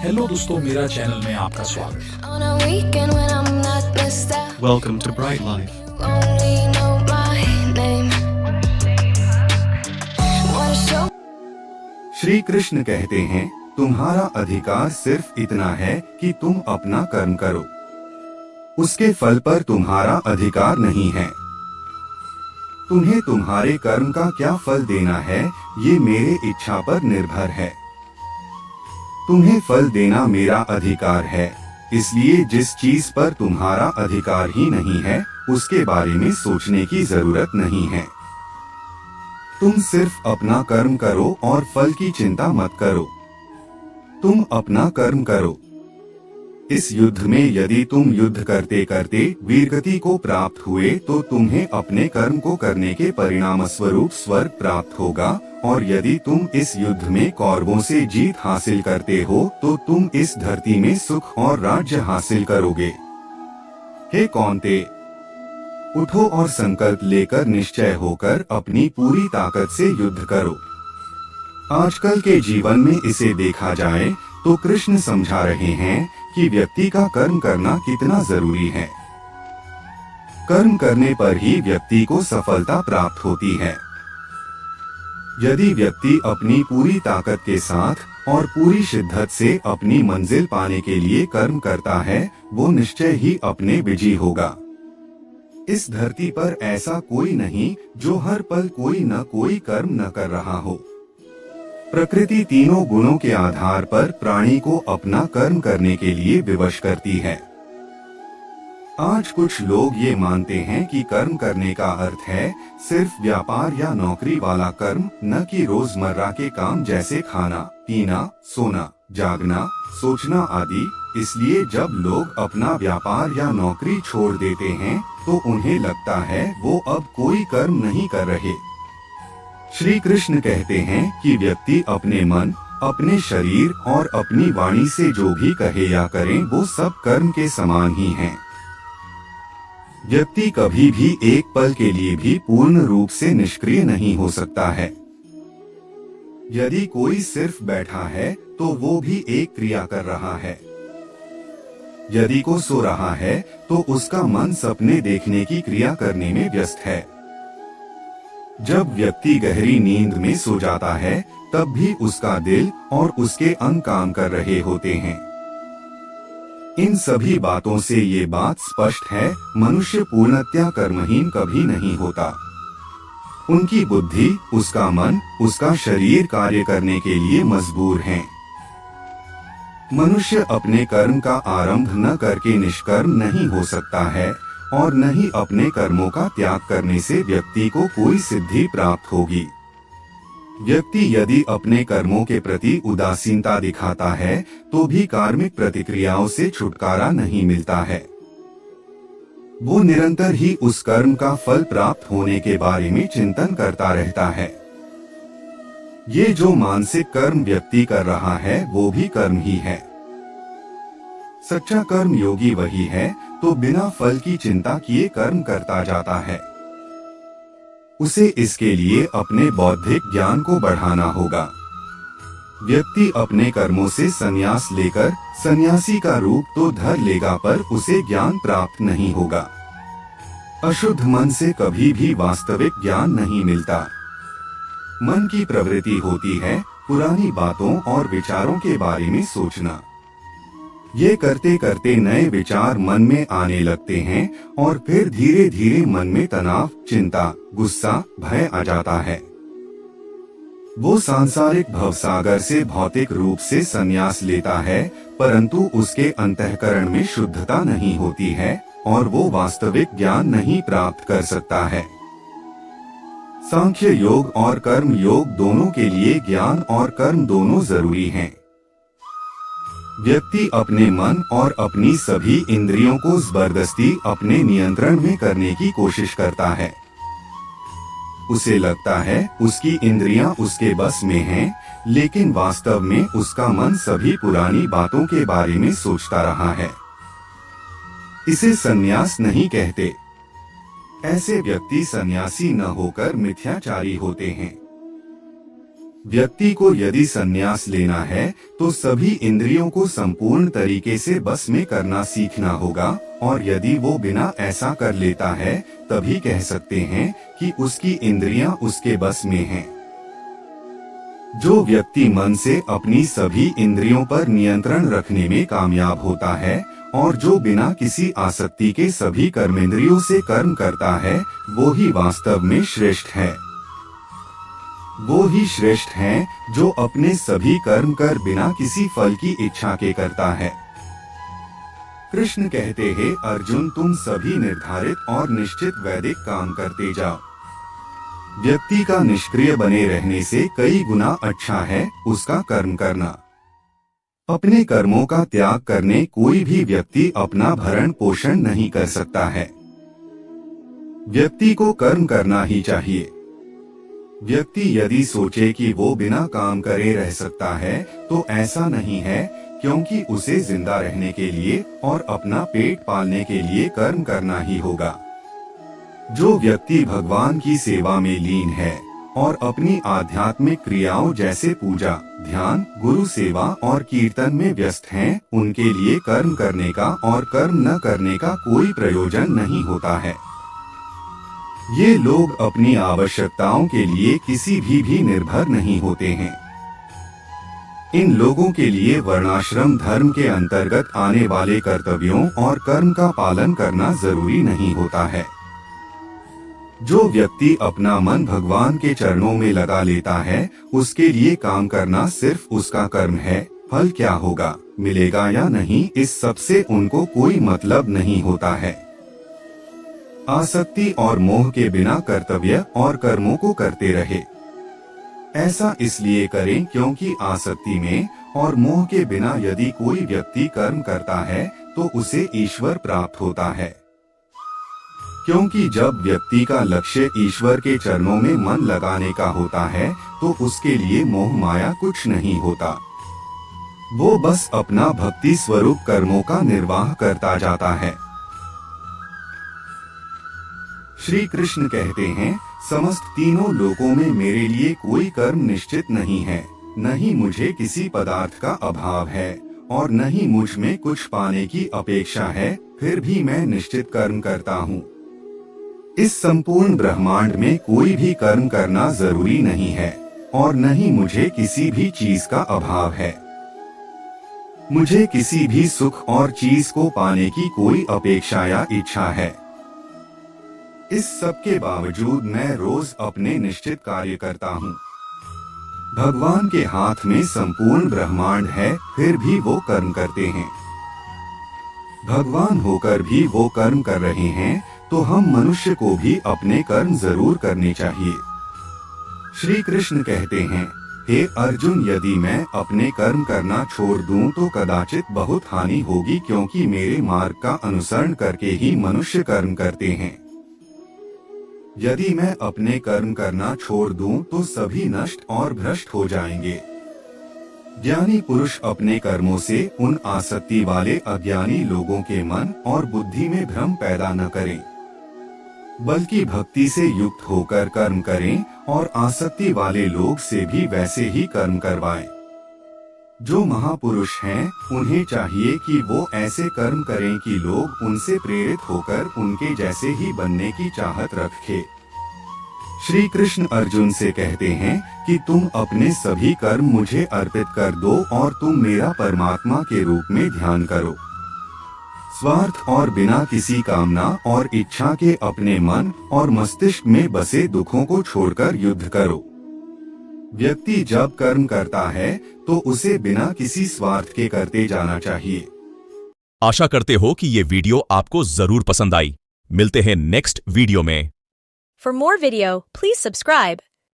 Hello दोस्तों, मेरा channel में आपका स्वागत है। On a weekend when I'm not missed out, Welcome to Bright Life. you only know my name. Wanna show Shri Krishna कहते हैं, तुम्हारा अधिकार सिर्फ इतना है कि तुम अपना कर्म करो। उसके फल पर तुम्हारा अधिकार नहीं है। तुम्हें तुम्हारे कर्म का क्या फल देना है, ये मेरे इच्छा पर निर्भर है। तुम्हें फल देना मेरा अधिकार है, इसलिए जिस चीज पर तुम्हारा अधिकार ही नहीं है, उसके बारे में सोचने की जरूरत नहीं है। तुम सिर्फ अपना कर्म करो और फल की चिंता मत करो। तुम अपना कर्म करो। इस युद्ध में यदि तुम युद्ध करते करते वीरगति को प्राप्त हुए तो तुम्हें अपने कर्म को करने के परिणाम स्वरूप स्वर्ग प्राप्त होगा, और यदि तुम इस युद्ध में कौरवों से जीत हासिल करते हो तो तुम इस धरती में सुख और राज्य हासिल करोगे। हे कौन्ते, उठो और संकल्प लेकर निश्चय होकर अपनी पूरी ताकत से युद्ध करो। आजकल के जीवन में इसे देखा जाए तो कृष्ण समझा रहे हैं कि व्यक्ति का कर्म करना कितना जरूरी है। कर्म करने पर ही व्यक्ति को सफलता प्राप्त होती है। यदि व्यक्ति अपनी पूरी ताकत के साथ और पूरी शिद्दत से अपनी मंजिल पाने के लिए कर्म करता है, वो निश्चय ही अपने विजयी होगा। इस धरती पर ऐसा कोई नहीं जो हर पल कोई न कोई कर्म न कर रहा हो। प्रकृति तीनों गुणों के आधार पर प्राणी को अपना कर्म करने के लिए विवश करती है। आज कुछ लोग ये मानते हैं कि कर्म करने का अर्थ है सिर्फ व्यापार या नौकरी वाला कर्म, न कि रोजमर्रा के काम जैसे खाना, पीना, सोना, जागना, सोचना आदि। इसलिए जब लोग अपना व्यापार या नौकरी छोड़ देते हैं तो उन्हें लगता है वो अब कोई कर्म नहीं कर रहे। श्री कृष्ण कहते हैं कि व्यक्ति अपने मन, अपने शरीर और अपनी वाणी से जो भी कहे या करें वो सब कर्म के समान ही हैं। व्यक्ति कभी भी एक पल के लिए भी पूर्ण रूप से निष्क्रिय नहीं हो सकता है। यदि कोई सिर्फ बैठा है तो वो भी एक क्रिया कर रहा है। यदि को सो रहा है तो उसका मन सपने देखने की क्रिया करने में व्यस्त है। जब व्यक्ति गहरी नींद में सो जाता है तब भी उसका दिल और उसके अंग काम कर रहे होते हैं। इन सभी बातों से ये बात स्पष्ट है, मनुष्य पूर्णतया कर्महीन कभी नहीं होता। उनकी बुद्धि, उसका मन, उसका शरीर कार्य करने के लिए मजबूर हैं। मनुष्य अपने कर्म का आरंभ न करके निष्कर्म नहीं हो सकता है, और न ही अपने कर्मों का त्याग करने से व्यक्ति को कोई सिद्धि प्राप्त होगी। व्यक्ति यदि अपने कर्मों के प्रति उदासीनता दिखाता है तो भी कार्मिक प्रतिक्रियाओं से छुटकारा नहीं मिलता है। वो निरंतर ही उस कर्म का फल प्राप्त होने के बारे में चिंतन करता रहता है। ये जो मानसिक कर्म व्यक्ति कर रहा है वो भी कर्म ही है। सच्चा कर्म योगी वही है तो बिना फल की चिंता किए कर्म करता जाता है। उसे इसके लिए अपने बौद्धिक ज्ञान को बढ़ाना होगा। व्यक्ति अपने कर्मों से संन्यास लेकर सन्यासी का रूप तो धर लेगा, पर उसे ज्ञान प्राप्त नहीं होगा। अशुद्ध मन से कभी भी वास्तविक ज्ञान नहीं मिलता। मन की प्रवृत्ति होती है पुरानी बातों और विचारों के बारे में सोचना। ये करते करते नए विचार मन में आने लगते हैं और फिर धीरे धीरे मन में तनाव, चिंता, गुस्सा, भय आ जाता है। वो सांसारिक भवसागर से भौतिक रूप से संन्यास लेता है, परंतु उसके अंतःकरण में शुद्धता नहीं होती है और वो वास्तविक ज्ञान नहीं प्राप्त कर सकता है। सांख्य योग और कर्म योग दोनों के लिए ज्ञान और कर्म दोनों जरूरी हैं। व्यक्ति अपने मन और अपनी सभी इंद्रियों को जबरदस्ती अपने नियंत्रण में करने की कोशिश करता है। उसे लगता है उसकी इंद्रियां उसके बस में हैं, लेकिन वास्तव में उसका मन सभी पुरानी बातों के बारे में सोचता रहा है। इसे संन्यास नहीं कहते। ऐसे व्यक्ति सन्यासी न होकर मिथ्याचारी होते हैं। व्यक्ति को यदि संन्यास लेना है तो सभी इंद्रियों को संपूर्ण तरीके से बस में करना सीखना होगा, और यदि वो बिना ऐसा कर लेता है तभी कह सकते हैं कि उसकी इंद्रियां उसके बस में हैं। जो व्यक्ति मन से अपनी सभी इंद्रियों पर नियंत्रण रखने में कामयाब होता है और जो बिना किसी आसक्ति के सभी कर्मेंद्रियों से कर्म करता है, वो ही वास्तव में श्रेष्ठ है। वो ही श्रेष्ठ हैं जो अपने सभी कर्म कर बिना किसी फल की इच्छा के करता है। कृष्ण कहते हैं, अर्जुन तुम सभी निर्धारित और निश्चित वैदिक काम करते जाओ। व्यक्ति का निष्क्रिय बने रहने से कई गुना अच्छा है उसका कर्म करना। अपने कर्मों का त्याग करने कोई भी व्यक्ति अपना भरण पोषण नहीं कर सकता है। व्यक्ति को कर्म करना ही चाहिए। व्यक्ति यदि सोचे कि वो बिना काम करे रह सकता है तो ऐसा नहीं है, क्योंकि उसे जिंदा रहने के लिए और अपना पेट पालने के लिए कर्म करना ही होगा। जो व्यक्ति भगवान की सेवा में लीन है और अपनी आध्यात्मिक क्रियाओं जैसे पूजा, ध्यान, गुरु सेवा और कीर्तन में व्यस्त हैं, उनके लिए कर्म करने का और कर्म न करने का कोई प्रयोजन नहीं होता है। ये लोग अपनी आवश्यकताओं के लिए किसी भी निर्भर नहीं होते हैं। इन लोगों के लिए वर्णाश्रम धर्म के अंतर्गत आने वाले कर्तव्यों और कर्म का पालन करना जरूरी नहीं होता है। जो व्यक्ति अपना मन भगवान के चरणों में लगा लेता है, उसके लिए काम करना सिर्फ उसका कर्म है। फल क्या होगा, मिलेगा या नहीं, इस सब से उनको कोई मतलब नहीं होता है। आसक्ति और मोह के बिना कर्तव्य और कर्मों को करते रहे। ऐसा इसलिए करें क्योंकि आसक्ति में और मोह के बिना यदि कोई व्यक्ति कर्म करता है तो उसे ईश्वर प्राप्त होता है। क्योंकि जब व्यक्ति का लक्ष्य ईश्वर के चरणों में मन लगाने का होता है तो उसके लिए मोह माया कुछ नहीं होता। वो बस अपना भक्ति स्वरूप कर्मों का निर्वाह करता जाता है। श्री कृष्ण कहते हैं, समस्त तीनों लोकों में मेरे लिए कोई कर्म निश्चित नहीं है। न ही मुझे किसी पदार्थ का अभाव है और न ही मुझ में कुछ पाने की अपेक्षा है, फिर भी मैं निश्चित कर्म करता हूँ। इस संपूर्ण ब्रह्मांड में कोई भी कर्म करना जरूरी नहीं है और न ही मुझे किसी भी चीज का अभाव है। मुझे किसी भी सुख और चीज को पाने की कोई अपेक्षा या इच्छा है। इस सब के बावजूद मैं रोज अपने निश्चित कार्य करता हूँ। भगवान के हाथ में संपूर्ण ब्रह्मांड है, फिर भी वो कर्म करते हैं। भगवान होकर भी वो कर्म कर रहे हैं, तो हम मनुष्य को भी अपने कर्म जरूर करने चाहिए। श्री कृष्ण कहते हैं, हे अर्जुन, यदि मैं अपने कर्म करना छोड़ दूं तो कदाचित बहुत हानि होगी, क्योंकि मेरे मार्ग का अनुसरण करके ही मनुष्य कर्म करते हैं। यदि मैं अपने कर्म करना छोड़ दूं तो सभी नष्ट और भ्रष्ट हो जाएंगे। ज्ञानी पुरुष अपने कर्मों से उन आसक्ति वाले अज्ञानी लोगों के मन और बुद्धि में भ्रम पैदा न करें, बल्कि भक्ति से युक्त होकर कर्म करें और आसक्ति वाले लोग से भी वैसे ही कर्म करवाएं। जो महापुरुष हैं, उन्हें चाहिए कि वो ऐसे कर्म करें कि लोग उनसे प्रेरित होकर उनके जैसे ही बनने की चाहत रखें। श्री कृष्ण अर्जुन से कहते हैं कि तुम अपने सभी कर्म मुझे अर्पित कर दो और तुम मेरा परमात्मा के रूप में ध्यान करो। स्वार्थ और बिना किसी कामना और इच्छा के अपने मन और मस्तिष्क में बसे दुखों को छोड़कर युद्ध करो। व्यक्ति जब कर्म करता है तो उसे बिना किसी स्वार्थ के करते जाना चाहिए। आशा करते हो कि ये वीडियो आपको जरूर पसंद आई। मिलते हैं नेक्स्ट वीडियो में। For more video, please subscribe